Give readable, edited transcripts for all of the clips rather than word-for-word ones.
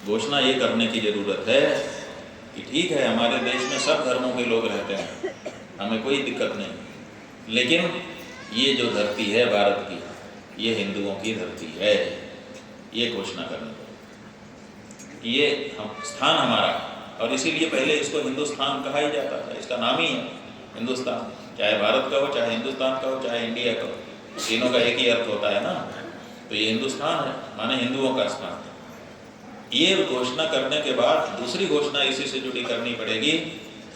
घोषणा ये करने की ज़रूरत है कि ठीक है, हमारे देश में सब धर्मों के लोग रहते हैं, हमें कोई दिक्कत नहीं, लेकिन ये जो धरती है भारत की, ये हिंदुओं की धरती है। ये घोषणा करनी पड़ेगी कि ये स्थान हमारा है, और इसीलिए पहले इसको हिंदुस्तान कहा ही जाता था। इसका नाम ही है हिंदुस्तान, चाहे भारत का हो, चाहे हिंदुस्तान का हो, चाहे इंडिया का हो, तीनों का एक ही अर्थ होता है ना। तो ये हिंदुस्तान है, माने हिंदुओं का स्थान है। ये घोषणा करने के बाद दूसरी घोषणा इसी से जुड़ी करनी पड़ेगी,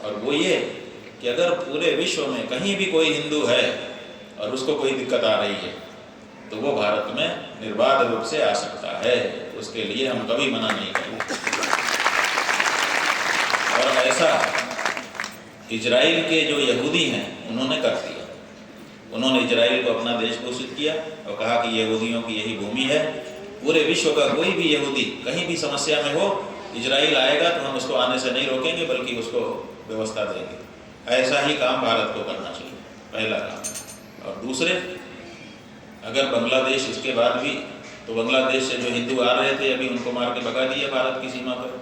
और वो ये कि अगर पूरे विश्व में कहीं भी कोई हिंदू है और उसको कोई दिक्कत आ रही है, तो वो भारत में निर्बाध रूप से आ सकता है। उसके लिए हम कभी मना नहीं करेंगे। और ऐसा इजराइल के जो यहूदी हैं उन्होंने कर दिया। उन्होंने इजराइल को अपना देश घोषित किया और कहा कि यहूदियों की यही भूमि है। पूरे विश्व का कोई भी यहूदी कहीं भी समस्या में हो, इजराइल आएगा तो हम उसको आने से नहीं रोकेंगे, बल्कि उसको व्यवस्था देंगे। ऐसा ही काम भारत को करना चाहिए, पहला काम। और दूसरे, अगर बांग्लादेश इसके बाद भी, तो बांग्लादेश से जो हिंदू आ रहे थे अभी उनको मार के भगा दिया भारत की सीमा पर।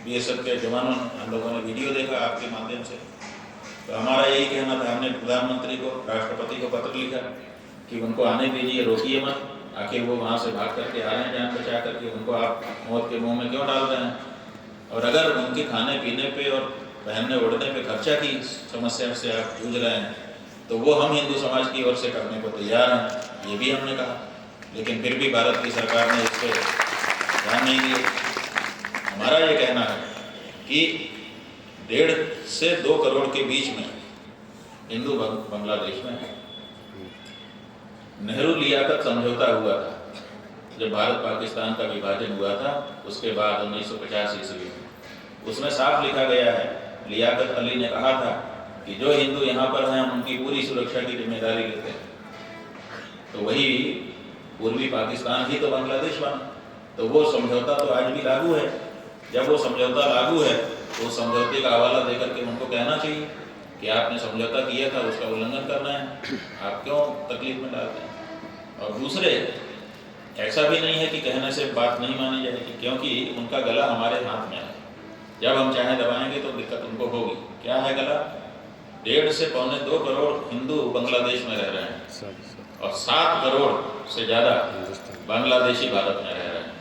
BSF के जवानों ने, हम लोगों ने वीडियो देखा आपके माध्यम से। तो हमारा यही कहना था, हमने प्रधानमंत्री को, राष्ट्रपति को पत्र लिखा कि उनको आने दीजिए, रोकिए मत। आखिर वो वहाँ से भाग करके आ रहे हैं जान बचा करके, उनको आप मौत के मुंह में क्यों डाल रहे हैं? और अगर उनके खाने पीने पे और पहनने ओढ़ने पे खर्चा की समस्या से आप जूझ रहे हैं, तो वो हम हिंदू समाज की ओर से करने को तैयार हैं, ये भी हमने कहा। लेकिन फिर भी भारत की सरकार ने इस पर ध्यान नहीं दिया। हमारा ये कहना है कि 1.5 से 2 करोड़ के बीच में हिंदू बांग्लादेश में है। नेहरू लियाकत समझौता हुआ था जब भारत पाकिस्तान का विभाजन हुआ था, उसके बाद 1950 ईस्वी में। उसमें साफ लिखा गया है, लियाकत अली ने कहा था कि जो हिंदू यहाँ पर हैं उनकी पूरी सुरक्षा की जिम्मेदारी लेते हैं। तो वही पूर्वी पाकिस्तान ही तो बांग्लादेश बना। तो वो समझौता तो आज भी लागू है। जब वो समझौता लागू है तो उस समझौते का हवाला देकर के उनको कहना चाहिए कि आपने समझौता किया था, उसका उल्लंघन करना है, आप क्यों तकलीफ में डालते हैं? और दूसरे, ऐसा भी नहीं है कि कहने से बात नहीं मानी जाएगी, क्योंकि उनका गला हमारे हाथ में है। जब हम चाहे दबाएंगे तो दिक्कत उनको होगी। क्या है गला? 1.5 से 2.25 करोड़ हिंदू बांग्लादेश में रह रहे हैं और 7 करोड़ से ज़्यादा बांग्लादेशी भारत में रह रहे हैं।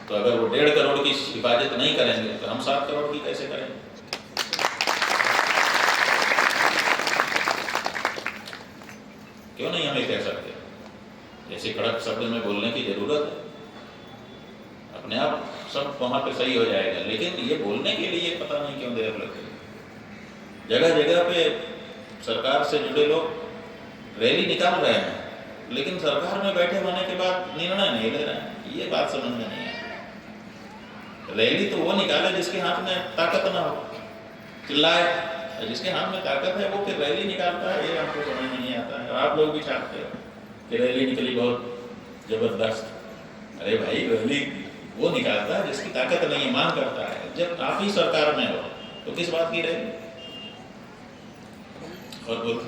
तो अगर वो 1.5 करोड़ की हिफाजत नहीं करेंगे तो हम 7 करोड़ की कैसे करेंगे? क्यों नहीं हम ये कह सकते? ऐसे कड़क शब्द में बोलने की जरूरत है। अपने आप सब वहाँ पे सही हो जाएगा, लेकिन ये बोलने के लिए पता नहीं क्यों देर लगती है। जगह जगह पे सरकार से जुड़े लोग रैली निकाल रहे हैं, लेकिन सरकार में बैठे होने के बाद निर्णय नहीं ले रहे हैं। ये बात समझ में नहीं है। रैली तो वो निकाले जिसके हाथ में ताकत ना हो, चिल्लाए। जिसके हाथ में ताकत है वो फिर रैली निकालता है, ये हमको समझ में नहीं आता है। आप लोग भी चाहते हो कि रैली निकली बहुत जबरदस्त। अरे भाई, रैली वो निकालता है जिसकी ताकत नहीं है, मांग करता है। जब आप ही सरकार में हो तो किस बात की रैली? और बोलो।